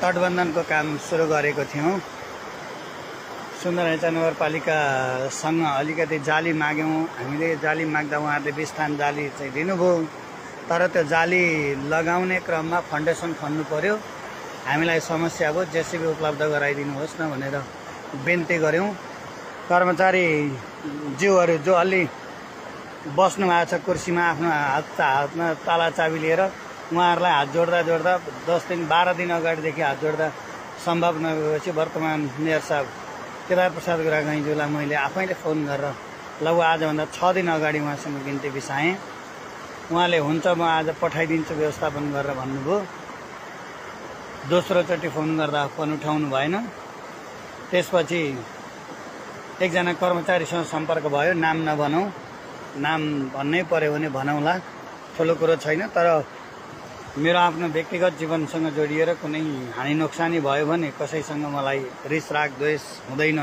तटबन्धनको काम सुरु गरेको थियौँ। सुन्दरहेन्चा नगरपालिकासँग अलिकति जाली माग्यौँ। हामीले जाली माग्दा उहाँहरूले 20 थान जाली चाहिँ दिनुभयो, तर त्यो जाली लगाउने क्रममा फाउन्डेसन खन्नु पर्यो। हामीलाई समस्या भयो, जेसिबी उपलब्ध गराइदिनुहोस् न भनेर बिन्ती गऱ्यौँ। कर्मचारी ज्यूहरू जो अलि बस्नु भएको छ कुर्सीमा आफ्नो हातमा ताला चाबी लिएर उहाँहरूलाई हात जोड्दा 10 दिन 12 दिन अगाडिदेखि हात जोड्दा सम्भव नभएपछि वर्तमान मेयर साहब केदार प्रसाद गुरागैँज्यूलाई मैले आफैले फोन गरेर लगभग आजभन्दा 6 दिन अगाडि उहाँसँग बिन्ती बिसाएँ। उहाँले हुन्छ म आज पठाइदिन्छु व्यवस्थापन गरेर भन्नुभयो। दोस्रोचोटि फोन गर्दा फोन उठाउनु भएन। त्यसपछि एकजना कर्मचारीसँग सम्पर्क भयो। नाम नभनौँ, नाम भन्नै पर्यो भने भनौँला, ठुलो कुरो छैन। तर मेरो आफ्नो व्यक्तिगत जीवनसँग जोडिएर कुनै हानि नोक्सानी भयो भने कसैसँग मलाई रिस राग द्वेष हुँदैन।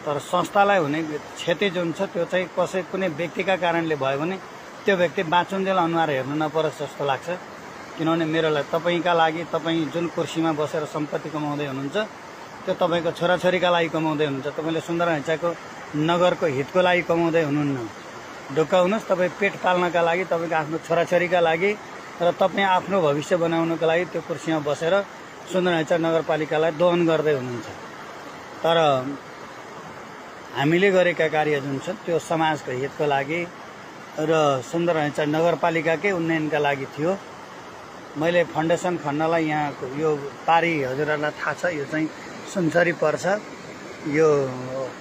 तर संस्थालाई हुने क्षति जुन छ त्यो चाहिँ कुनै व्यक्तिका कारणले भयो भने त्यो व्यक्ति बाँचुन्जेल अनुहार हेर्नु नपरोस् जस्तो लाग्छ। किनभने मेरोलाई तपाईँका लागि, तपाईँ जुन कुर्सीमा बसेर सम्पत्ति कमाउँदै हुनुहुन्छ त्यो तपाईँको छोराछोरीका लागि कमाउँदै हुनुहुन्छ। तपाईँले सुन्दरहेन्चाको नगरको हितको लागि कमाउँदै हुनुहुन्न। ढुक्क हुनुहोस्, तपाईँ पेट पाल्नका लागि, तपाईँको आफ्नो छोराछोरीका लागि र तपाईँ आफ्नो भविष्य बनाउनको लागि त्यो कुर्सीमा बसेर सुन्दरहेन्चा नगरपालिकालाई दोहन गर्दै हुनुहुन्छ। तर हामीले गरेका कार्य जुन छ त्यो समाजको हितको लागि र सुन्दरहेन्चा नगरपालिकाकै उन्नयनका लागि थियो। मैले फाउन्डेसन खन्नलाई यहाँको यो पारी हजुरहरूलाई थाहा छ, यो चाहिँ सुनसरी पर्छ। यो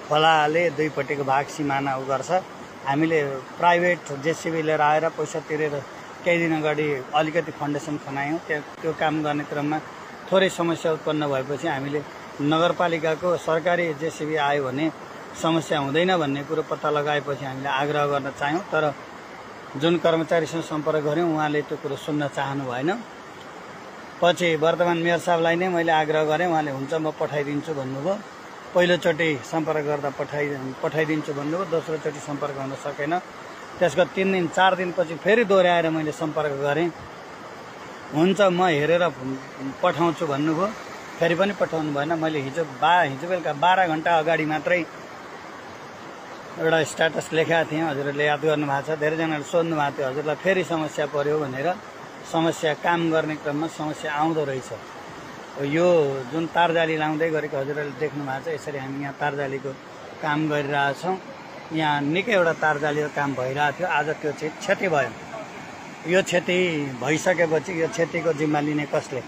खोलाले दुईपट्टिको भाग सिमाना गर्छ। हामीले प्राइभेट जेसिबी लिएर आएर पैसा तिरेर केही दिन अगाडि अलिकति फाउन्डेसन खनायौँ। त्यो काम गर्ने क्रममा थोरै समस्या उत्पन्न भएपछि हामीले नगरपालिकाको सरकारी जेसिबी आयो भने समस्या हुँदैन भन्ने कुरो पत्ता लगाएपछि हामीले आग्रह गर्न चाह्यौँ। तर जुन कर्मचारीसँग सम्पर्क गऱ्यौँ उहाँले त्यो कुरो सुन्न चाहनु भएन। पछि वर्तमान मेयर साहबलाई नै मैले आग्रह गरेँ। उहाँले हुन्छ म पठाइदिन्छु भन्नुभयो। पहिलोचोटि सम्पर्क गर्दा पठाइदिन्छु भन्नुभयो। दोस्रोचोटि सम्पर्क हुन सकेन। त्यसको 3 दिन 4 दिनपछि फेरि दोहोऱ्याएर मैले सम्पर्क गरेँ। हुन्छ म हेरेर पठाउँछु भन्नुभयो। फेरि पनि पठाउनु भएन। मैले हिजो बेलुका 12 घन्टा अगाडि मात्रै एउटा स्ट्याटस लेखेको थिएँ, हजुरहरूले याद गर्नुभएको छ। धेरैजनाले सोध्नु भएको थियो हजुरलाई फेरि समस्या पर्यो भनेर। समस्या काम गर्ने क्रममा समस्या आउँदो रहेछ। यो जुन तारजाली लाउँदै गरेको हजुरहरूले देख्नु भएको छ। यसरी हामी यहाँ तारजालीको काम गरिरहेछौँ। यहाँ निकैवटा तारजालीको काम भइरहेको थियो। आज त्यो चाहिँ क्षति भयो। यो क्षति भइसकेपछि यो क्षतिको जिम्मा लिने कसले?